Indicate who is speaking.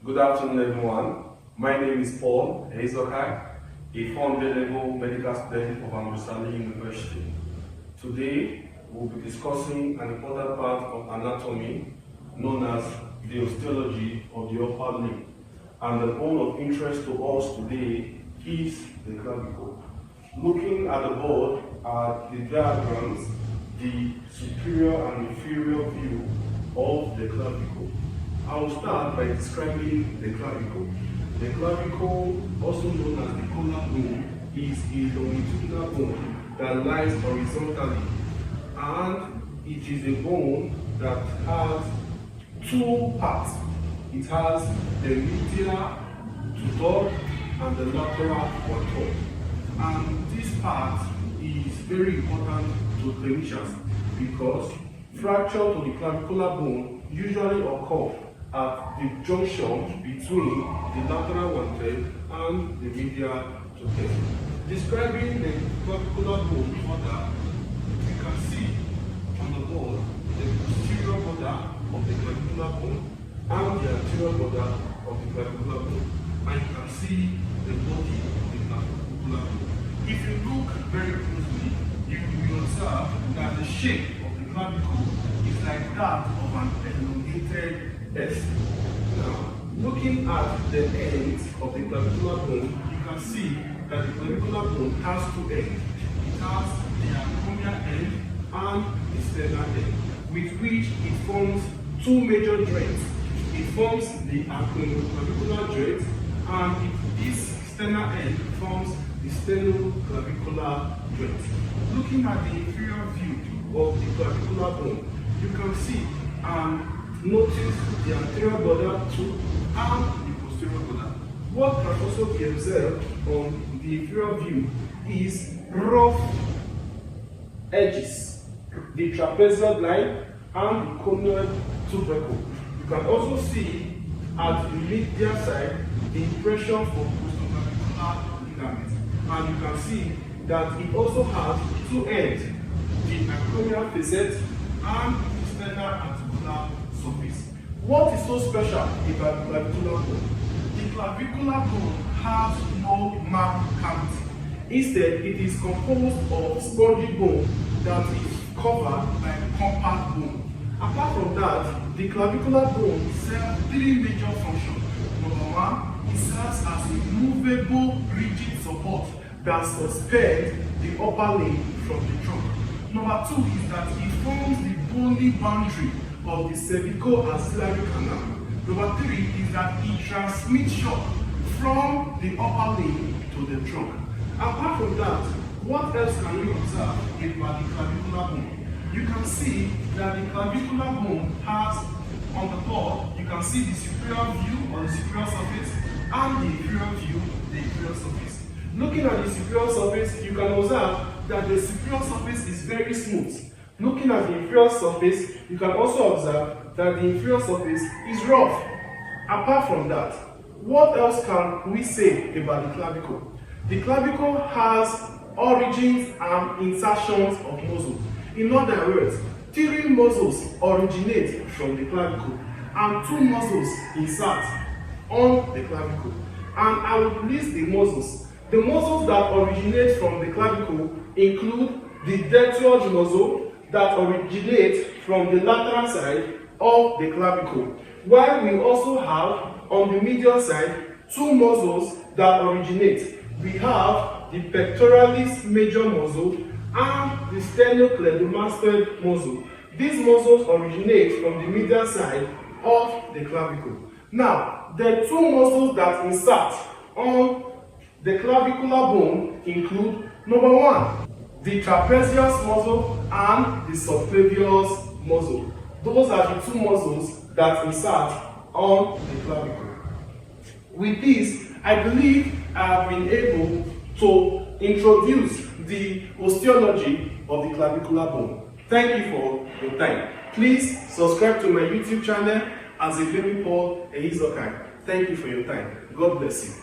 Speaker 1: Good afternoon, everyone. My name is Paul Ezokai, a 400-level medical student of Osteology University. Today, we'll be discussing an important part of anatomy known as the osteology of the upper limb. And the bone of interest to us today is the clavicle. Looking at the board are the diagrams, the superior and inferior view of the clavicle. I will start by describing the clavicle. The clavicle, also known as the collarbone, is a longitudinal bone that lies horizontally, and it is a bone that has two parts. It has the medial two-third and the lateral one-third. And this part is very important to clinicians because fracture to the clavicular bone usually occur at the junction between the lateral one-third and the medial two-third. Describing the clavicular bone further, you can see on the board the posterior border of the clavicular bone and the anterior border of the clavicular bone. And you can see the body of the clavicular bone. If you look very closely, you will observe that the shape of the clavicle is like that of an elongated S. Now, looking at the ends of the clavicular bone, you can see that the clavicular bone has two ends. It has the acromial end and the sternal end, with which it forms two major joints. It forms the acromioclavicular joint, and this sternal end forms the sternoclavicular joint. Looking at the inferior view of the clavicular bone, you can see and notice the anterior border too and the posterior border. What can also be observed on the inferior view is rough edges, the trapezoid line and the conoid tubercle. You can also see at the medial side the impression for postclavicular ligament, and you can see that it also has two ends, the acromial facet and the sternal articular surface. What is so special about the clavicular bone? The clavicular bone has no marrow cavity. Instead, it is composed of spongy bone that is covered by compact bone. Apart from that, the clavicular bone serves three major functions. Number one, it serves as a movable rigid support that suspends the upper limb from the trunk. Number two is that it forms the bony boundary of the cervico-axillary canal. Number three is that it transmits shock from the upper limb to the trunk. Apart from that, what else can we observe about the clavicular bone? You can see that the clavicular bone has, on the board, you can see the superior view on the superior surface and the inferior view, the inferior surface. Looking at the superior surface, you can observe that the superior surface is very smooth. Looking at the inferior surface, you can also observe that the inferior surface is rough. Apart from that, what else can we say about the clavicle? The clavicle has origins and insertions of muscle. In other words, three muscles originate from the clavicle and two muscles insert on the clavicle. And I will list the muscles. The muscles that originate from the clavicle include the deltoid muscle that originates from the lateral side of the clavicle, while we also have on the medial side two muscles that originate. We have the pectoralis major muscle and the sternocleidomastoid muscle. These muscles originate from the medial side of the clavicle. Now, the two muscles that insert on the clavicular bone include number one, the trapezius muscle and the subclavius muscle. Those are the two muscles that insert on the clavicle. With this, I believe I have been able to introduce the osteology of the clavicular bone. Thank you for your time. Please subscribe to my YouTube channel as a Paul Ezokai. Thank you for your time. God bless you.